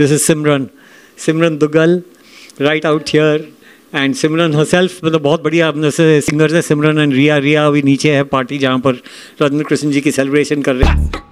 This is Simran Dugal, right out here. And Simran herself मतलब बहुत बढ़िया अपने से सिंगर्स है सिमरन एंड रिया अभी नीचे है पार्टी जहाँ पर राजेंद्र कृष्ण जी की सेलिब्रेशन कर रहे हैं.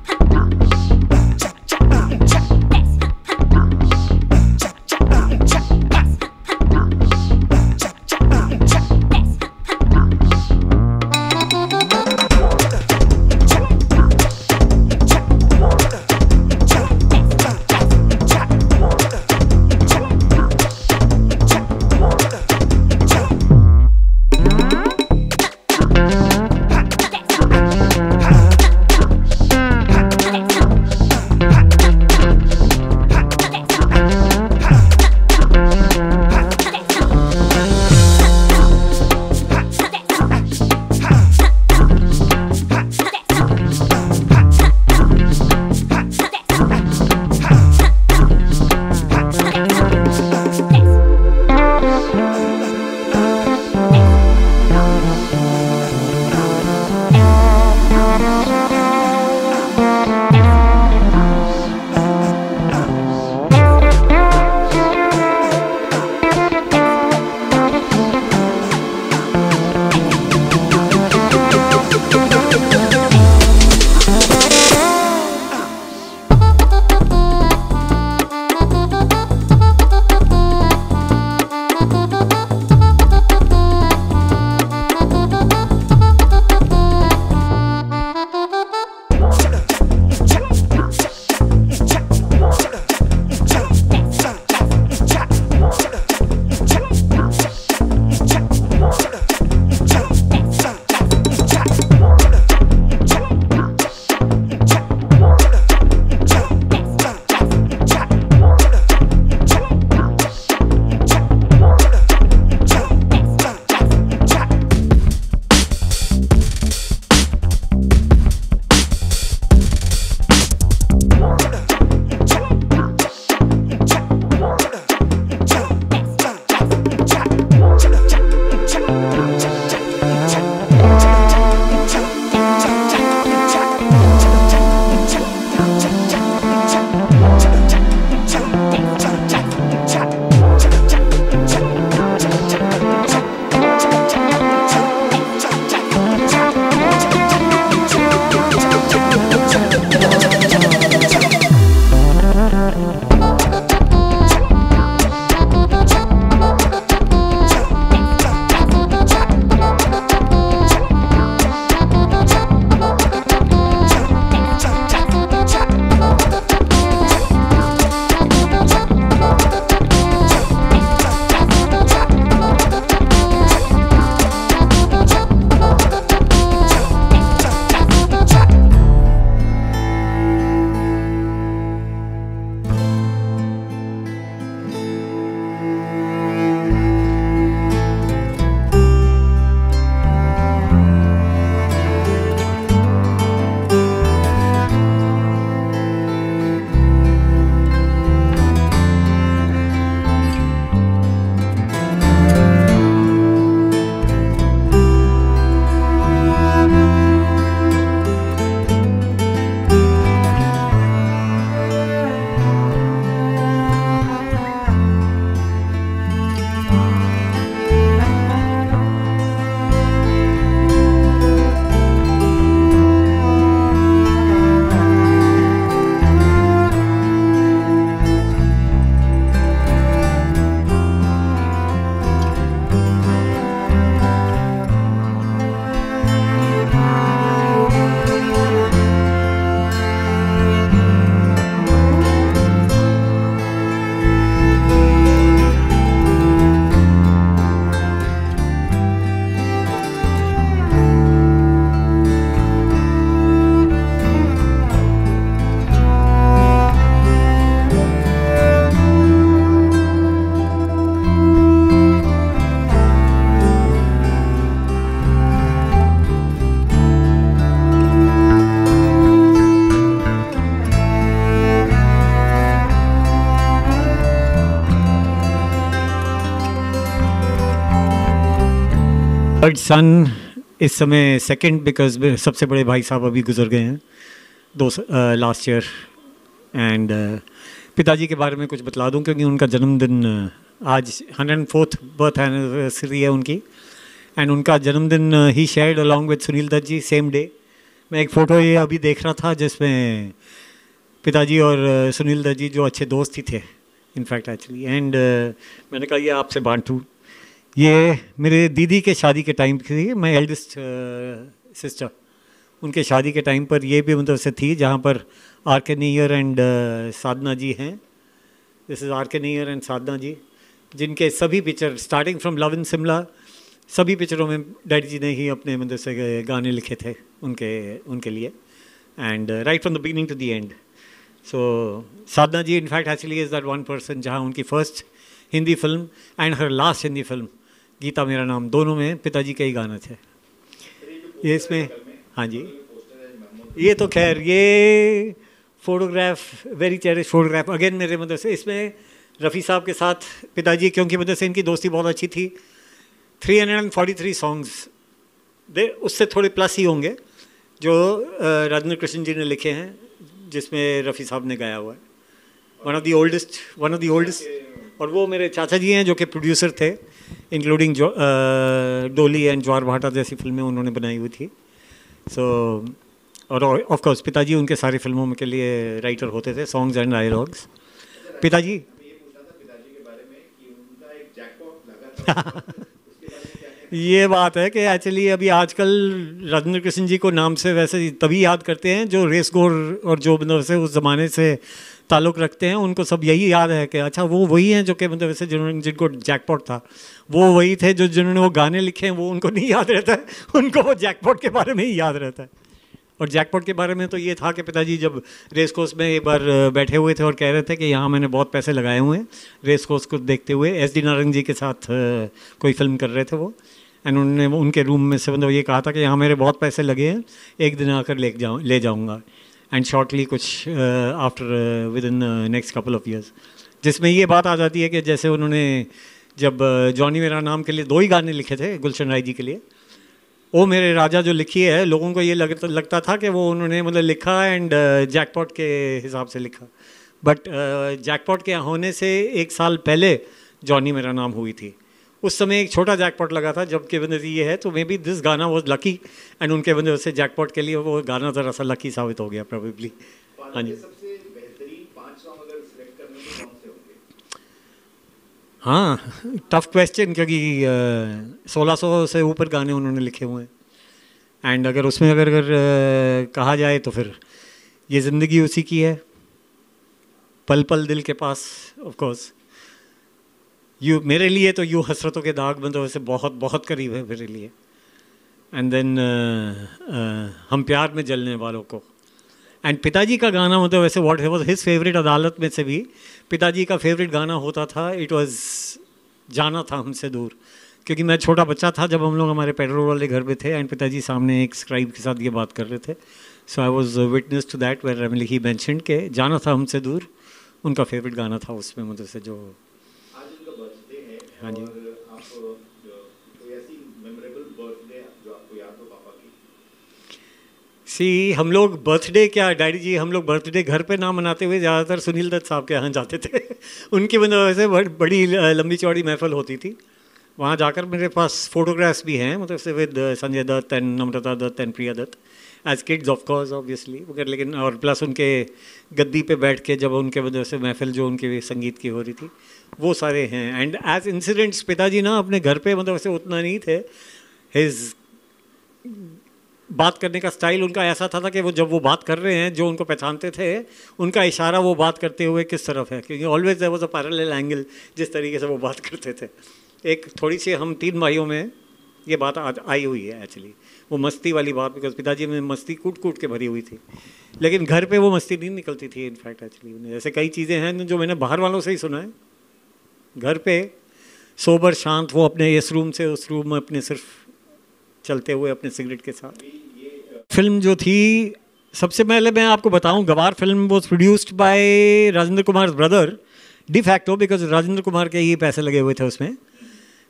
थर्ड सन इस समय सेकंड बिकॉज सबसे बड़े भाई साहब अभी गुजर गए हैं लास्ट ईयर एंड पिताजी के बारे में कुछ बतला दूं, क्योंकि उनका जन्मदिन आज 104th बर्थ एनिवर्सरी है उनकी, एंड उनका जन्मदिन ही shared along with Sunil Dutt ji same day. मैं एक फ़ोटो ये अभी देख रहा था जिसमें पिताजी और सुनील दत्त जी जो अच्छे दोस्त ही थे इनफैक्ट एक्चुअली, एंड मैंने कहा ये आपसे बांटूँ। ये मेरे दीदी के शादी के टाइम की, मैं एल्डेस्ट सिस्टर, उनके शादी के टाइम पर ये भी मतलब से थी, जहाँ पर आर के नैयर एंड साधना जी हैं। दिस इज़ आर के नैयर एंड साधना जी, जिनके सभी picture starting from love in Shimla, सभी पिक्चरों में डैडी जी ने ही अपने मतलब से गाने लिखे थे उनके लिए, and right from the beginning to the end. So Sadhana ji in fact actually is that one person जहाँ उनकी first Hindi film and her last Hindi film Geeta Mera Naam, दोनों में पिताजी के ही गाने थे। ये इसमें, हाँ जी, ये तो खैर ये photograph very cherish photograph again मेरे मतलब से, इसमें रफ़ी साहब के साथ पिताजी, क्योंकि मतलब से इनकी दोस्ती बहुत अच्छी थी। 343 सॉन्ग्स उससे थोड़े प्लस ही होंगे जो राजेंद्र कृष्ण जी ने लिखे हैं, जिसमें रफ़ी साहब ने गाया हुआ है। वन ऑफ द ओल्डेस्ट, और वो मेरे चाचा जी हैं जो कि प्रोड्यूसर थे, इंक्लूडिंग डोली एंड ज्वार भाटा जैसी फिल्में उन्होंने बनाई हुई थी। सो और ऑफ कोर्स पिताजी उनके सारी फिल्मों के लिए राइटर होते थे, सॉन्ग्स एंड डायलॉग्स। पिताजी ये बात है कि एक्चुअली अभी आजकल राजेंद्र कृष्ण जी को नाम से वैसे तभी याद करते हैं जो रेस गोर और जो मतलब से उस ज़माने से ताल्लुक़ रखते हैं, उनको सब यही याद है कि अच्छा वो वही हैं जो कि मतलब वैसे जिनको जैकपॉट था वो वही थे, जो जिन्होंने वो गाने लिखे हैं वो उनको नहीं याद रहता है, उनको वो जैकपॉट के बारे में ही याद रहता है। और जैकपॉट के बारे में तो ये था कि पिताजी जब रेस कोर्स में एक बार बैठे हुए थे और कह रहे थे कि यहाँ मैंने बहुत पैसे लगाए हुए हैं रेस कोर्स को देखते हुए, SD नारंग जी के साथ कोई फिल्म कर रहे थे वो, एंड उन्होंने उनके रूम में से मतलब ये कहा था कि यहाँ मेरे बहुत पैसे लगे हैं, एक दिन आकर ले जाऊँगा, एंड शॉर्टली कुछ after with in next couple of years, जिसमें ये बात आ जाती है कि जैसे उन्होंने जब जॉनी मेरा नाम के लिए 2 ही गाने लिखे थे गुलशन राय जी के लिए, ओ मेरे राजा जो लिखी है, लोगों को ये लगता था कि वो उन्होंने मतलब लिखा एंड जैकपॉट के हिसाब से लिखा, बट जैकपॉट के होने से 1 साल पहले जॉनी मेरा नाम हुई थी। उस समय एक छोटा जैकपॉट लगा था, जबकि वजह ये है तो मे बी दिस गाना वॉज लकी, एंड उनके वजह से जैकपॉट के लिए वो गाना ज़रा सा लकी साबित हो गया प्रोबेबली। हाँ जी, हाँ टफ क्वेश्चन, क्योंकि 1600 से ऊपर गाने उन्होंने लिखे हुए हैं, एंड अगर उसमें अगर कहा जाए तो फिर ये ज़िंदगी उसी की है, पल पल दिल के पास, ऑफ कोर्स यू मेरे लिए तो यूँ हसरतों के दाग मतलब वैसे बहुत बहुत करीब है मेरे लिए, एंड देन हम प्यार में जलने वालों को, एंड पिताजी का गाना मतलब वैसे व्हाट वाज हिज फेवरेट, अदालत में से भी पिताजी का फेवरेट गाना होता था, इट वाज जाना था हमसे दूर, क्योंकि मैं छोटा बच्चा था जब हम लोग हमारे पेट्रोल वाले घर पे थे, एंड पिताजी सामने एक स्क्राइब के साथ ये बात कर रहे थे, so I was witness to that where he mentioned के जाना था हमसे दूर उनका फेवरेट गाना था उसमें मतलब से जो। हाँ जी, हम लोग बर्थडे क्या डैडी जी, हम लोग बर्थडे घर पे ना मनाते हुए ज़्यादातर सुनील दत्त साहब के यहाँ जाते थे उनकी वजह से बड़ी लंबी चौड़ी महफिल होती थी, वहाँ जाकर मेरे पास फ़ोटोग्राफ्स भी हैं मतलब से with Sanjay Dutt and Namrata Dutt and Priya Dutt as kids of course obviously, मगर लेकिन और प्लस उनके गद्दी पे बैठ के जब उनके वजह से महफिल जो उनके संगीत की हो रही थी वो सारे हैं। एंड एज इंसिडेंट्स पिताजी ना अपने घर पे मतलब वैसे उतना नहीं थे, हिज बात करने का स्टाइल उनका ऐसा था कि वो जब वो बात कर रहे हैं जो उनको पहचानते थे उनका इशारा वो बात करते हुए किस तरफ है, क्योंकि always there was a parallel angle जिस तरीके से वो बात करते थे। एक थोड़ी सी हम 3 भाइयों में ये बात आई हुई है एक्चुअली, वो मस्ती वाली बात, बिकॉज पिताजी में मस्ती कूट कूट के भरी हुई थी, लेकिन घर पे वो मस्ती नहीं निकलती थी इनफैक्ट एक्चुअली। ऐसे कई चीज़ें हैं जो मैंने बाहर वालों से ही सुना है, घर पे सोबर शांत वो अपने इस रूम से उस रूम में अपने सिर्फ चलते हुए अपने सिगरेट के साथ। फिल्म जो थी सबसे पहले मैं आपको बताऊं, गवार film was produced by Rajendra Kumar brother de facto, because Rajendra Kumar के ही पैसे लगे हुए थे उसमें,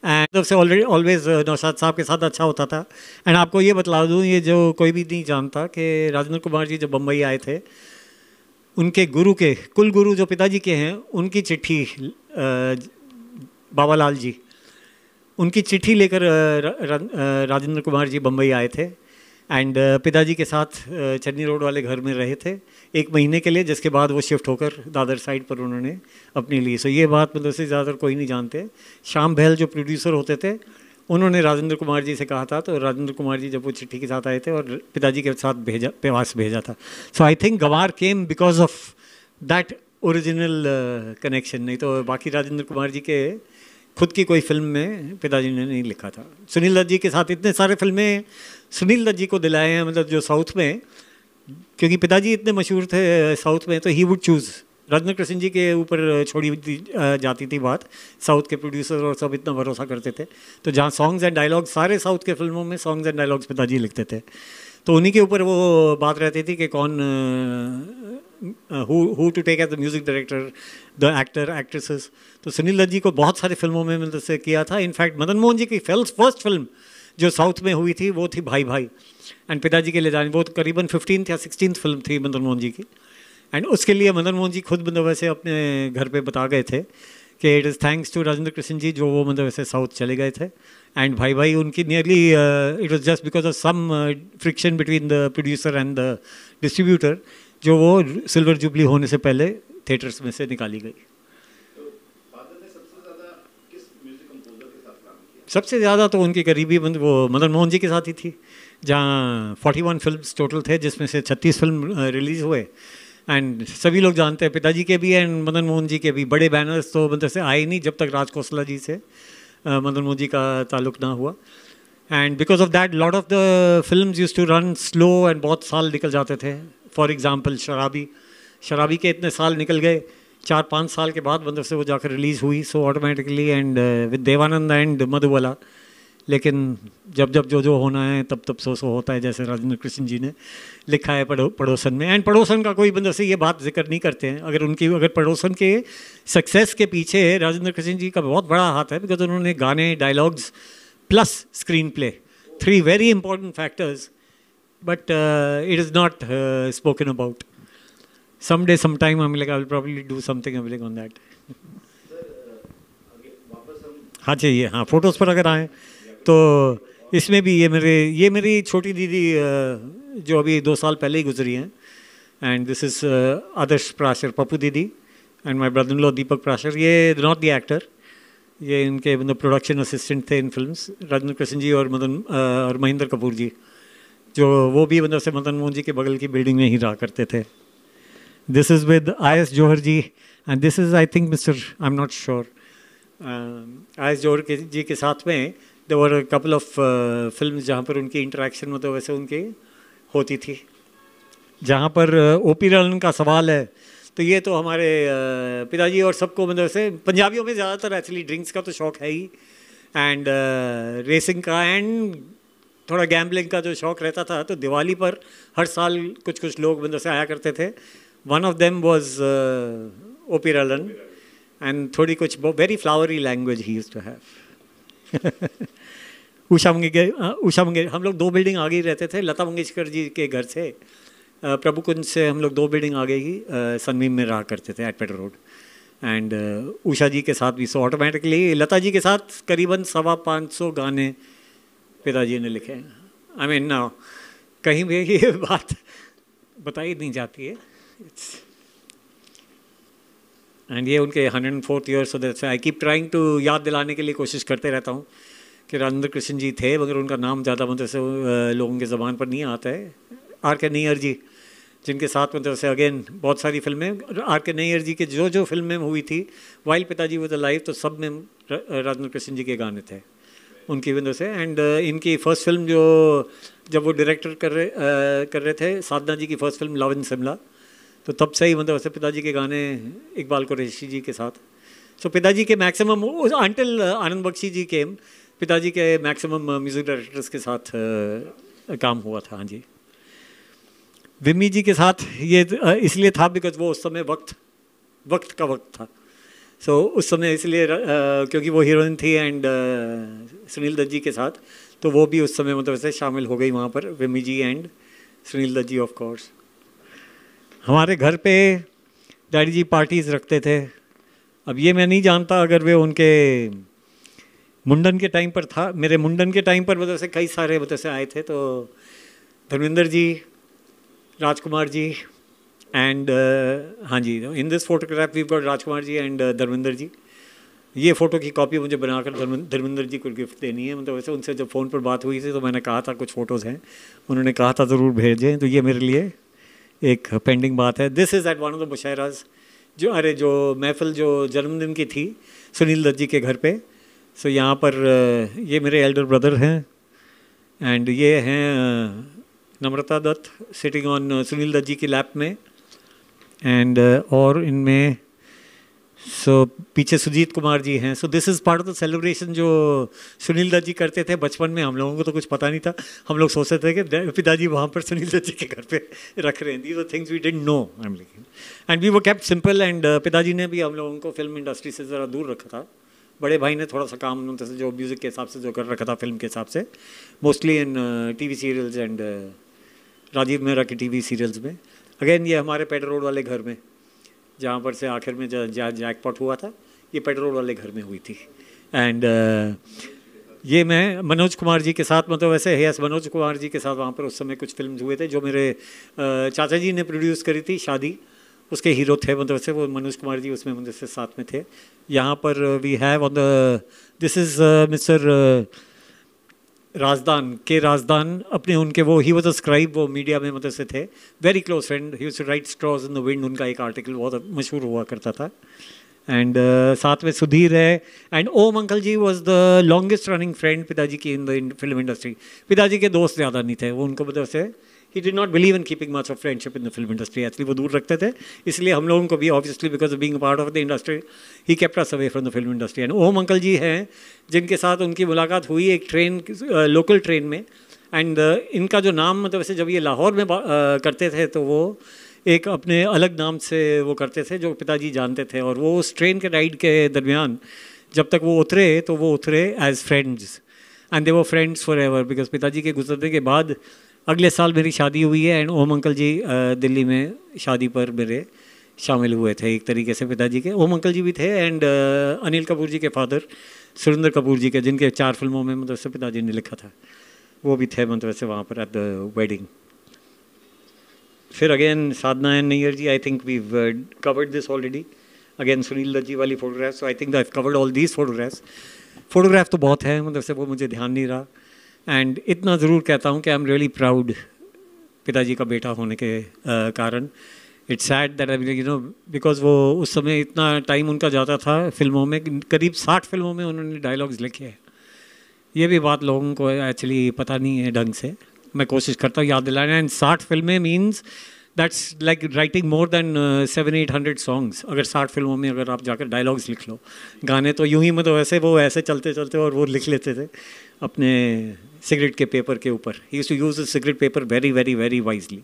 एंड सबसे ऑलवेज नौशाद साहब के साथ अच्छा होता था। एंड आपको ये बतला दूं, ये जो कोई भी नहीं जानता कि राजेंद्र कुमार जी जब बम्बई आए थे उनके गुरु के कुल गुरु जो पिताजी के हैं उनकी चिट्ठी, बाबा लाल जी, उनकी चिट्ठी लेकर राजेंद्र कुमार जी बम्बई आए थे एंड पिताजी के साथ चन्नी रोड वाले घर में रहे थे 1 महीने के लिए, जिसके बाद वो शिफ्ट होकर दादर साइड पर उन्होंने अपने लिए। सो ये बात मतलब से ज़्यादातर कोई नहीं जानते। श्याम बहल जो प्रोड्यूसर होते थे उन्होंने राजेंद्र कुमार जी से कहा था, तो राजेंद्र कुमार जी जब वो चिट्ठी के साथ आए थे और पिताजी के साथ प्रवास भेजा था। सो I think Ganwar came because of that original connection, नहीं तो बाकी राजेंद्र कुमार जी के खुद की कोई फिल्म में पिताजी ने नहीं लिखा था। सुनील दत्त जी के साथ इतने सारे फिल्में सुनील दत्त जी को दिलाए हैं, मतलब जो साउथ में, क्योंकि पिताजी इतने मशहूर थे साउथ में, तो he would choose. Rajendra Krishan ji के ऊपर छोड़ी जाती थी बात, साउथ के प्रोड्यूसर और सब इतना भरोसा करते थे, तो जहाँ सॉन्ग्स एंड डायलॉग्स, सारे साउथ के फिल्मों में सॉन्ग्स एंड डायलॉग्स पिताजी लिखते थे, तो उन्हीं के ऊपर वो बात रहती थी कि कौन who to take as the music director, the actor, actresses. तो सुनील दत्त जी को बहुत सारी फिल्मों में मतलब से किया था। इनफैक्ट मदन मोहन जी की फर्स्ट फिल्म जो साउथ में हुई थी वो थी भाई भाई, एंड पिताजी के ले जाने, वो करीबन 15th या 16th फिल्म थी मदन मोहन जी की, एंड उसके लिए मदन मोहन जी खुद मतलब वैसे अपने घर पे बता गए थे कि it is thanks to Rajendra Krishan ji, जो वो मतलब वैसे साउथ चले गए थे। एंड भाई भाई उनकी nearly it was just because of some friction between the producer and the distributor, जो वो सिल्वर जुबली होने से पहले थिएटर्स में से निकाली गई। सबसे ज़्यादा तो उनकी करीबी वो मदन मोहन जी के साथ ही थी, जहाँ 41 फिल्म्स टोटल थे, जिसमें से 36 फिल्म रिलीज़ हुए। एंड सभी लोग जानते हैं पिताजी के भी एंड मदन मोहन जी के भी बड़े बैनर्स तो मतलब से आए नहीं जब तक राज खोसला जी से मदन मोहन जी का ताल्लुक ना हुआ। And because of that lot of the films used to run slow and बहुत साल निकल जाते थे। फॉर एग्जांपल शराबी के इतने साल निकल गए, 4-5 साल के बाद मतलब से वो जाकर रिलीज़ हुई, so automatically, and with Dev Anand and Madhubala. लेकिन जब जो होना है तब सो होता है, जैसे राजेंद्र कृष्ण जी ने लिखा है पड़ोसन में। एंड पड़ोसन का कोई मतलब से ये बात जिक्र नहीं करते हैं, अगर पड़ोसन के सक्सेस के पीछे राजेंद्र कृष्ण जी का बहुत बड़ा हाथ है, बिकॉज उन्होंने गाने, dialogues plus screen play, 3 very important factors, but it is not spoken about. someday sometime I'm like I will probably do something on that. हाँ चाहिए, हाँ फोटोज़ पर अगर आएँ तो इसमें भी ये मेरी छोटी दीदी जो अभी 2 साल पहले ही गुजरी हैं, and this is Adarsh Prashar, Pappu दीदी, and my brother in law Deepak Prashar. ये नॉट द एक्टर, ये इनके मतलब प्रोडक्शन असिस्टेंट थे इन फिल्म्स, राजेंद्र कृष्ण जी और महेंद्र कपूर जी, जो वो भी मतलब से मदन मोहन जी के बगल की बिल्डिंग में ही रहा करते थे। This is with I.S. Johar ji, and this is I think Mr. I'm not sure. I.S. Johar जी के साथ में there were a couple of films जहाँ पर उनकी इंटरेक्शन मतलब वैसे उनकी होती थी। जहाँ पर O.P. Ralan का सवाल है, तो ये तो हमारे पिताजी और सबको मतलब वैसे पंजाबियों में ज़्यादातर एक्चुअली ड्रिंक्स का तो शौक है ही, एंड रेसिंग का एंड थोड़ा गैम्बलिंग का जो शौक रहता था, तो दिवाली पर हर साल कुछ लोग मतलब से आया करते थे। One of them was O.P. Ralan, and थोड़ी कुछ very flowery language he used to have. Usha Mangeshkar, हम लोग 2 बिल्डिंग आगे ही रहते थे, लता मंगेशकर जी के घर से प्रभु कुंज से हम लोग 2 बिल्डिंग आगे ही सनमीम में रहा करते थे, eight Peter road. And Usha जी के साथ भी, सो ऑटोमेटिकली लता जी के साथ करीबन 550 गाने पिताजी ने लिखे हैं। आई मीन कहीं भी ये बात बताई नहीं जाती है। एंड ये उनके 104th year, so that's I keep trying to याद दिलाने के लिए कोशिश करते रहता हूँ कि राजेंद्र कृष्ण जी थे, मगर उनका नाम ज़्यादा मतलब से लोगों के ज़बान पर नहीं आता है। R.K. नैयर जी, जिनके साथ मतलब से अगेन बहुत सारी फिल्में, R.K. नैयर जी के जो फिल्में हुई थी वाइल पिताजी वॉज अलाइव, तो सब में राजेंद्र कृष्ण जी के गाने थे उनकी वजह से। एंड इनकी फ़र्स्ट फिल्म जब वो डायरेक्टर कर रहे थे, साधना जी की first film love in Shimla, तो तब से ही मतलब वैसे पिताजी के गाने इकबाल कुरैशी जी के साथ। सो पिताजी के मैक्सिमम अंटिल आनंद बख्शी जी के पिताजी के मैक्सिमम म्यूज़िक डायरेक्टर्स के साथ काम हुआ था। हाँ जी, विम्मी जी के साथ ये इसलिए था बिकॉज वो उस समय वक्त था। सो उस समय इसलिए क्योंकि वो हीरोइन थी एंड सुनील दत्त जी के साथ, तो वो भी उस समय मतलब वैसे शामिल हो गई वहाँ पर, Vimmi ji and Sunil Dutt ji of course. हमारे घर पे डैडी जी पार्टीज़ रखते थे। अब ये मैं नहीं जानता अगर वे उनके मुंडन के टाइम पर था, मेरे मुंडन के टाइम पर मतलब से कई सारे मतलब से आए थे, तो धर्मेंद्र जी, राजकुमार जी एंड हाँ जी, in this photograph we got Rajkumar ji and Dharmendra ji. ये फ़ोटो की कॉपी मुझे बनाकर धर्मेंद्र जी को गिफ्ट देनी है। मतलब वैसे उनसे जब फ़ोन पर बात हुई थी तो मैंने कहा था कुछ फ़ोटोज़ हैं, उन्होंने कहा था ज़रूर भेजें, तो ये मेरे लिए एक पेंडिंग बात है। This is at one of the mushairas, जो महफिल जो जन्मदिन की थी सुनील दत्त जी के घर पे। सो यहाँ पर ये मेरे एल्डर ब्रदर हैं एंड ये हैं नम्रता दत्त सिटिंग ऑन सुनील दत्त जी की लैप में एंड और इनमें पीछे सुजीत कुमार जी हैं। So this is part of the celebration जो सुनील दत्त जी करते थे बचपन में। हम लोगों को तो कुछ पता नहीं था, हम लोग सोचते थे कि पिताजी वहाँ पर सुनील दत्त जी के घर पे रख रहे हैं। These are things we didn't know and we were kept simple. And पिताजी ने भी हम लोगों को फिल्म इंडस्ट्री से ज़रा दूर रखा था। बड़े भाई ने थोड़ा सा काम जो म्यूज़िक के हिसाब से जो कर रखा था फिल्म के हिसाब से, mostly in TV serials and Rajiv Mehra के टीवी सीरियल्स में। अगेन ये हमारे पेड रोड वाले घर में, जहाँ पर से आखिर में जैकपॉट हुआ था, ये पेड रोड वाले घर में हुई थी। एंड ये मैं मनोज कुमार जी के साथ, मतलब वैसे यस मनोज कुमार जी के साथ वहाँ पर उस समय कुछ फिल्म हुए थे जो मेरे चाचा जी ने प्रोड्यूस करी थी। शादी उसके हीरो थे, मतलब वैसे वो मनोज कुमार जी उसमें मतलब से साथ में थे। यहाँ पर we have on the this is mister Rajdan के राजदान, अपने उनके वो ही वॉज अ स्क्राइब, वो मीडिया में मतलब से थे, very close friend. He used to write straws in the wind, उनका एक आर्टिकल बहुत मशहूर हुआ करता था। एंड साथ में सुधीर है and Om uncle ji was the longest running friend पिताजी की इन द फिल्म इंडस्ट्री। पिताजी के दोस्त ज़्यादा नहीं थे, वो उनको मतलब से he did not believe in keeping much of friendship in the film industry. Actually वो दूर रखते थे, इसलिए हम लोगों को भी obviously because of being a part of the industry he kept us away from the film industry. And Om uncle ji हैं जिनके साथ उनकी मुलाकात हुई एक ट्रेन, लोकल ट्रेन में। एंड इनका जो नाम मतलब वैसे जब ये लाहौर में करते थे तो वो एक अपने अलग नाम से वो करते थे जो पिताजी जानते थे। और वो उस ट्रेन के राइड के दरमियान जब तक वो उतरे तो वो उतरे as friends and they were friends forever. Because पिताजी के गुजरने के बाद अगले साल मेरी शादी हुई है एंड ओम अंकल जी दिल्ली में शादी पर मेरे शामिल हुए थे एक तरीके से पिताजी के। ओम अंकल जी भी थे एंड अनिल कपूर जी के फादर सुरेंद्र कपूर जी के, जिनके 4 फिल्मों में मतलब से पिताजी ने लिखा था, वो भी थे मतलब से वहाँ पर एट द वेडिंग। फिर again Sadhana and Nayyar ji, I think we covered this already. Again Sunil Dutt ji वाली photograph, so I think I covered all these photographs. Photograph तो बहुत है, मतलब से वो मुझे ध्यान नहीं रहा। एंड इतना ज़रूर कहता हूँ कि आई एम रियली प्राउड पिताजी का बेटा होने के कारण। It's sad that you know because वो उस समय इतना टाइम उनका जाता था फिल्मों में, करीब 60 फिल्मों में उन्होंने डायलॉग्स लिखे हैं। ये भी बात लोगों को एक्चुअली पता नहीं है ढंग से, मैं कोशिश करता हूँ याद दिलाना। एंड 60 फिल्में means that's like writing more than 700-800 songs. अगर 60 फिल्मों में अगर आप जाकर डायलॉग्स लिख लो, गाने तो यूं ही मतलब वैसे वो ऐसे चलते चलते और वो लिख लेते थे अपने सिगरेट के पेपर के ऊपर। He used to use the cigarette paper very very very wisely,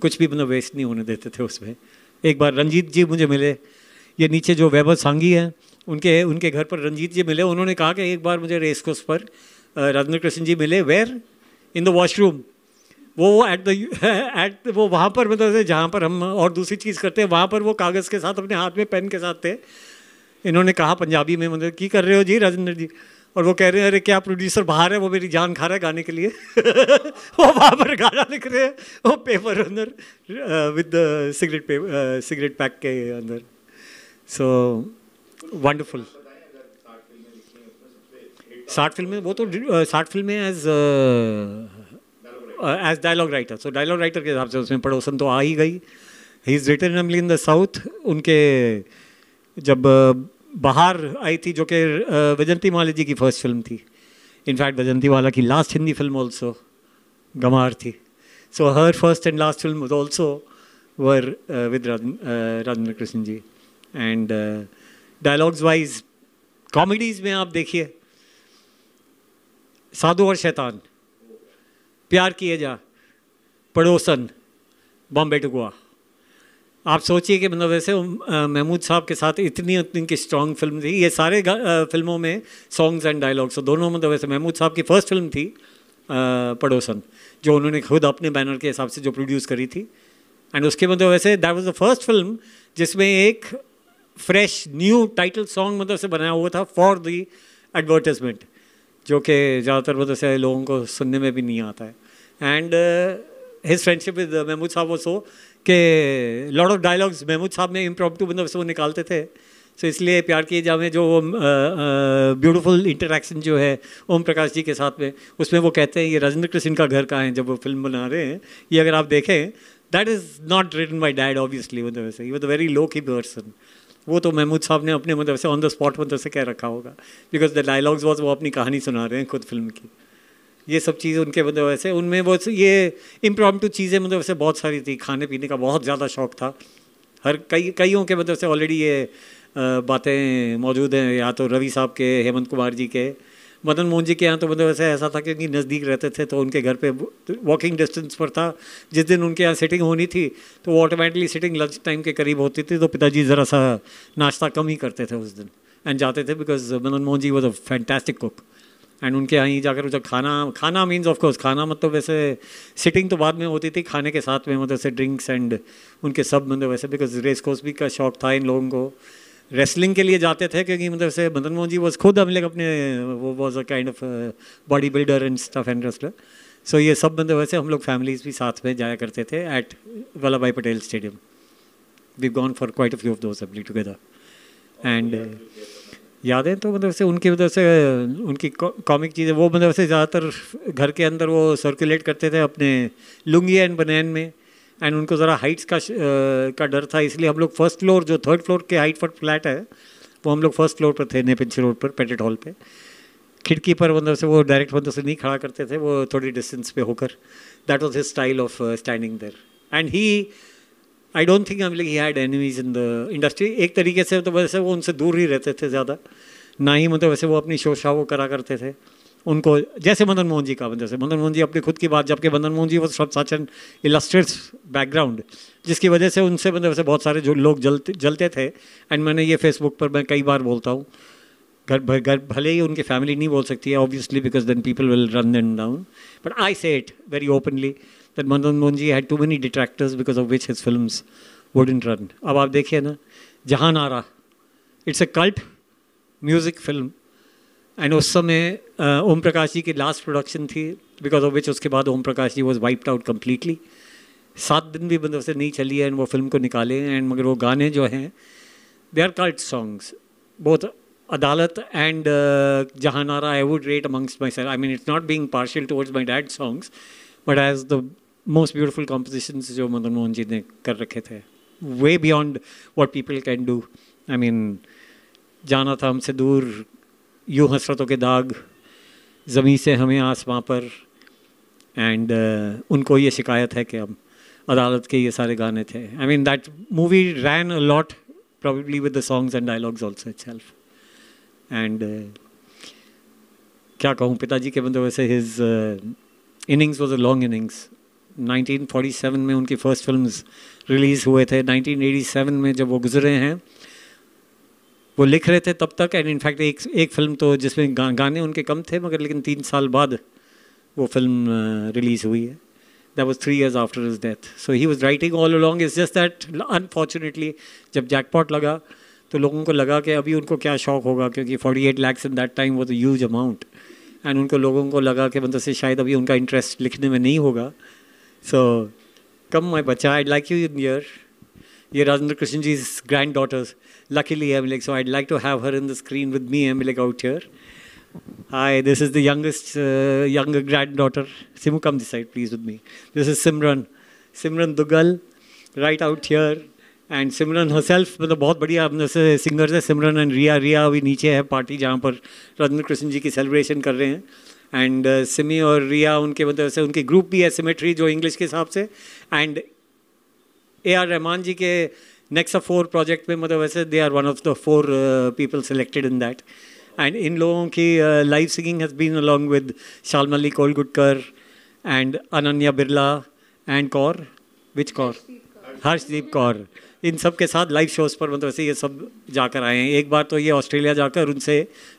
कुछ भी मतलब वेस्ट नहीं होने देते थे उसमें। एक बार रंजीत जी मुझे मिले, ये नीचे जो वैभव सांगी हैं उनके घर पर रंजीत जी मिले। उन्होंने कहा कि एक बार मुझे रेस कोर्स पर राजेंद्र कृष्ण जी मिले, वेयर इन द वॉशरूम। वो एट वो वहाँ पर मतलब जहाँ पर हम और दूसरी चीज़ करते हैं वहाँ पर वो कागज़ के साथ अपने हाथ में पेन के साथ थे। इन्होंने कहा पंजाबी में, मतलब की कर रहे हो जी राजेंद्र जी? और वो कह रहे हैं अरे क्या प्रोड्यूसर बाहर है, वो मेरी जान खा रहा है गाने के लिए। वो वहाँ पर गाना लिख रहे हैं, वो पेपर अंदर विद द सिगरेट पैक के अंदर। So wonderful. 60 फिल्में, वो तो 60 फिल्में as dialogue writer. So dialogue writer के हिसाब से उसमें पड़ोसन तो आ ही गई। He is written only in the south. उनके जब बाहर आई थी, जो कि वैजंती माला जी की फर्स्ट फिल्म थी, इनफैक्ट वैजंती माला की लास्ट हिंदी फिल्म ऑल्सो गमार थी। So her first and last film was also were with Rajendra Krishan ji. And dialogues wise comedies में आप देखिए साधु और शैतान, प्यार किए जा, पड़ोसन, बॉम्बे टू गोवा। आप सोचिए कि मतलब वैसे महमूद साहब के साथ इतनी की स्ट्रॉन्ग फिल्म थी। ये सारे फिल्मों में सॉन्ग्स एंड डायलॉग्स, तो दोनों मतलब वैसे महमूद साहब की फर्स्ट फिल्म थी पड़ोसन, जो उन्होंने खुद अपने बैनर के हिसाब से जो प्रोड्यूस करी थी। एंड उसके मतलब वैसे that was the first film जिसमें एक फ्रेश न्यू टाइटल सॉन्ग मतलब से बनाया हुआ था फॉर द एडवर्टाइजमेंट, जो कि ज़्यादातर मतलब से लोगों को सुनने में भी नहीं आता है। And his friendship with Mehmood साहब वो सो कि लॉट ऑफ डायलॉग्स महमूद साहब में इम्प्रॉम्प्टू मतलब से वो निकालते थे। सो इसलिए प्यार किए जावे जो ब्यूटीफुल इंटरेक्शन जो है ओम प्रकाश जी के साथ में, उसमें वो कहते हैं ये राजेंद्र कृष्ण का घर कहाँ है जब वो फिल्म बना रहे हैं। ये अगर आप देखें, that is not written by dad obviously, मतलब वैसे ही वो तो वेरी लो की पर्सन, वो तो महमूद साहब ने अपने मतलब से ऑन द स्पॉट मतलब से कह रखा होगा, बिकॉज द डायलॉग्स वॉज वो अपनी कहानी सुना रहे हैं खुद फिल्म की। ये सब चीज़ें उनके मतलब वैसे उनमें वो ये इम्प्रॉम्प्टू चीज़ें मतलब वैसे बहुत सारी थी। खाने पीने का बहुत ज़्यादा शौक था हर कईयों के मतलब से ऑलरेडी ये बातें मौजूद हैं, या तो रवि साहब के, हेमंत कुमार जी के, मदन मोहन जी के यहाँ तो मतलब वैसे ऐसा था क्योंकि नज़दीक रहते थे तो उनके घर पे वॉकिंग डिस्टेंस पर था। जिस दिन उनके यहाँ सिटिंग होनी थी तो वो ऑटोमेटिकली सिटिंग लंच टाइम के करीब होती थी, तो पिताजी ज़रा सा नाश्ता कम ही करते थे उस दिन एंड जाते थे, because Madan Mohan ji was a fantastic cook. And उनके यहाँ ही जाकर जब खाना मीन्स ऑफ कोर्स खाना मतलब वैसे सिटिंग तो बाद में होती थी, खाने के साथ में मतलब वैसे ड्रिंक्स एंड उनके सब मतलब वैसे, बिकॉज रेस कोर्स भी का शौक था इन लोगों को। रेसलिंग के लिए जाते थे क्योंकि मतलब से मदन मोहन जी वॉज खुद हम लोग अपने वो was a kind of body builder and stuff and wrestler. So ये सब मतलब वैसे हम लोग फैमिलीज भी साथ में जाया करते थे at Vallabh Bhai Patel stadium. We gone for quite a few of those ably together and यादें तो मतलब से उनकी वजह से उनकी कॉमिक चीज़ें वो मतलब से ज़्यादातर घर के अंदर वो सर्कुलेट करते थे अपने लुंगी एंड बनैन में। एंड उनको ज़रा हाइट्स का डर था, इसलिए हम लोग फर्स्ट फ्लोर जो थर्ड फ्लोर के हाइट पर फ्लैट है वो हम लोग फर्स्ट फ्लोर पर थे, नेपिंची रोड पर पेटेट हॉल पे। खिड़की पर मतलब से वो डायरेक्ट मतलब से नहीं खड़ा करते थे, वो थोड़ी डिस्टेंस पे होकर। That was his style of standing there and he I don't think he had enemies in the industry. एक तरीके से तो वैसे वो उनसे दूर ही रहते थे ज़्यादा, ना ही मतलब वैसे वो अपनी शोशा वो करा करते थे उनको, जैसे मदन मोहन जी का मतलब से। मदन मोहन जी अपनी खुद की बात, जबकि मदन मोहन जी वो सच एन इलस्ट्रेट्स बैकग्राउंड, जिसकी वजह से उनसे मतलब वैसे बहुत सारे जो लोग जलते थे। एंड मैंने ये फेसबुक पर मैं कई बार बोलता हूँ, घर भले ही उनकी फैमिली नहीं बोल सकती है obviously, because then people will run them down, but I say it very openly that Madan Mohan ji had too many detractors because of which his films wouldn't run. अब आप देखिए ना, जहान आरा, it's a cult music film, and उस समय ओम प्रकाश जी की last production थी, because of which उसके बाद Om Prakash ji was wiped out completely. 7 दिन भी मतलब से नहीं चली है एंड वो फिल्म को निकाले एंड मगर वो गाने जो हैं they are cult songs. Both अदालत and जहान आरा I would rate amongst myself. I mean it's not being partial towards my dad's songs, but as the most beautiful compositions जो मदन मोहन जी ने कर रखे थे, way beyond what people can do. I mean जाना था हमसे दूर, यूँ हसरतों के दाग, ज़मीं से हमें आसमां पर, एंड उनको ये शिकायत है कि अब अदालत के ये सारे गाने थे. I mean that movie ran a lot probably with the songs and dialogues also itself. And क्या कहूँ, पिताजी के मतलब वैसे his innings was a long innings. 1947 में उनकी फर्स्ट फिल्म्स रिलीज़ हुए थे. 1987 में जब वो गुजरे हैं, वो लिख रहे थे तब तक, एंड इनफैक्ट एक फिल्म तो जिसमें गाने उनके कम थे मगर लेकिन 3 साल बाद वो फिल्म रिलीज़ हुई है. That was 3 years after his death. So he was writing all along. It's just that unfortunately जब जैकपॉट लगा तो लोगों को लगा कि अभी उनको क्या शौक होगा, क्योंकि 48 lakhs in that time was a huge amount. And उनको लोगों को लगा कि मतलब से शायद अभी उनका इंटरेस्ट लिखने में नहीं होगा. सो कम माई बच्चा, I'd like you in here. ये Rajendra Krishan ji granddaughters, luckily I'm like, so I'd like to have her in the screen with me. I'm like out here. Hi, this is the youngest younger granddaughter. Simu, come this side please with me. This is Simran Dugal, right out here. And Simran herself मतलब बहुत बढ़िया जैसे singers है. सिमरन and रिया अभी नीचे है party जहाँ पर राजेंद्र कृष्ण जी की सेलिब्रेशन कर रहे हैं. एंड सिमी और रिया उनके मतलब से उनकी ग्रुप भी है सिमेट्री जो इंग्लिश के हिसाब से. एंड AR रहमान जी के नेक्स्ट ऑफ 4 प्रोजेक्ट में मतलब वैसे they are one of the 4 people selected in that. And इन लोगों की live singing has been along with Shalmali Kholgade and Ananya Birla and Kaur, which Kaur, Harshdeep Kaur. इन सब के साथ लाइव शोज़ पर मतलब ऐसे ये सब जाकर आए हैं। एक बार तो ये ऑस्ट्रेलिया जाकर उनसे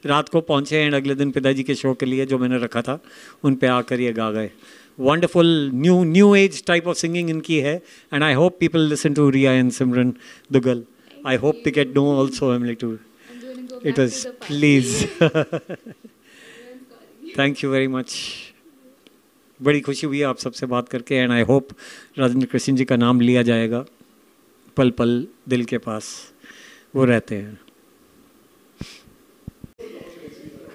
रात को पहुँचे एंड अगले दिन पिताजी के शो के लिए जो मैंने रखा था उन पे आकर ये गा गए। Wonderful new age type of singing इनकी है and I hope people listen to Riya and Simran Duggal. I hope they get know also amply to it was please. Thank you very much. बड़ी खुशी हुई आप सबसे बात करके and I hope Rajendra Krishan ji का नाम लिया जाएगा पल पल दिल के पास, वो रहते हैं।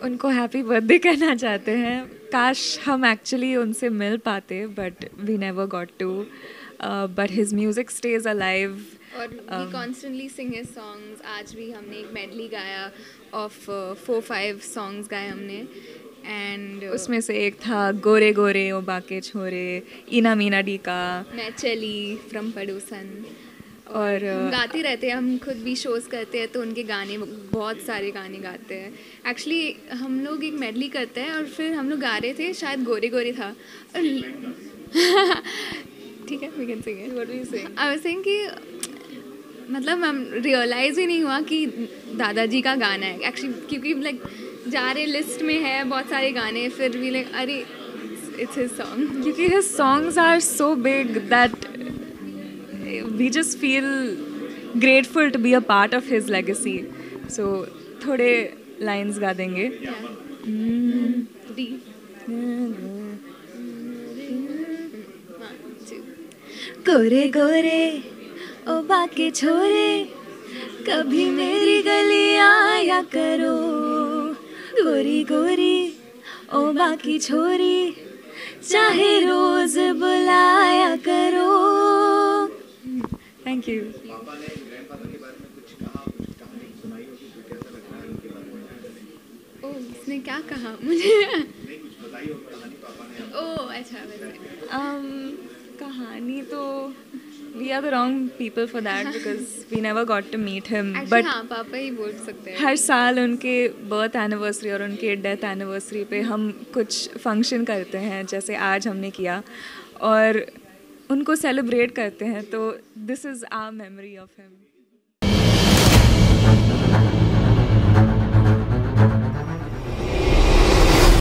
उनको हैप्पी बर्थडे कहना चाहते हैं। काश हम एक्चुअली उनसे मिल पाते but we never got to, but his music stays alive और we constantly sing his songs। आज भी हमने एक मेडली गाया ऑफ 4-5 सॉन्ग्स गाए हमने एंड उसमें से एक था गोरे गोरे ओ बाके छोरे, इना मीना डी का, मैं चली फ्रॉम पड़ोसन। और हम गाते रहते हैं, हम खुद भी शोज़ करते हैं तो उनके गाने, बहुत सारे गाने गाते हैं। एक्चुअली हम लोग एक मेडली करते हैं और फिर हम लोग गा रहे थे, शायद गोरे गोरे था ठीक है, we can sing it. What we sing? I was saying कि मतलब हम रियलाइज़ ही नहीं हुआ कि दादाजी का गाना है एक्चुअली, क्योंकि लाइक जा रहे लिस्ट में है बहुत सारे गाने, फिर भी लाइक अरे इट्स हिज सॉन्ग, क्योंकि his songs are so big that we just feel grateful to be a part of his legacy. So थोड़े lines गा देंगे। गोरे गोरे ओ बाके छोरे, कभी मेरी गली आया करो, गोरी गोरी ओ बाकी छोरी, चाहे रोज बुलाया करो। Thank you. ओ उसने क्या कहा मुझे ओ अच्छा कहानी तो we are the wrong people for that because we never got to meet him. Actually, but हाँ पापा ही बोल सकते हैं। हर साल उनके बर्थ एनिवर्सरी और उनके डेथ एनिवर्सरी पे हम कुछ फंक्शन करते हैं, जैसे आज हमने किया, और उनको सेलिब्रेट करते हैं, तो this is our memory of him.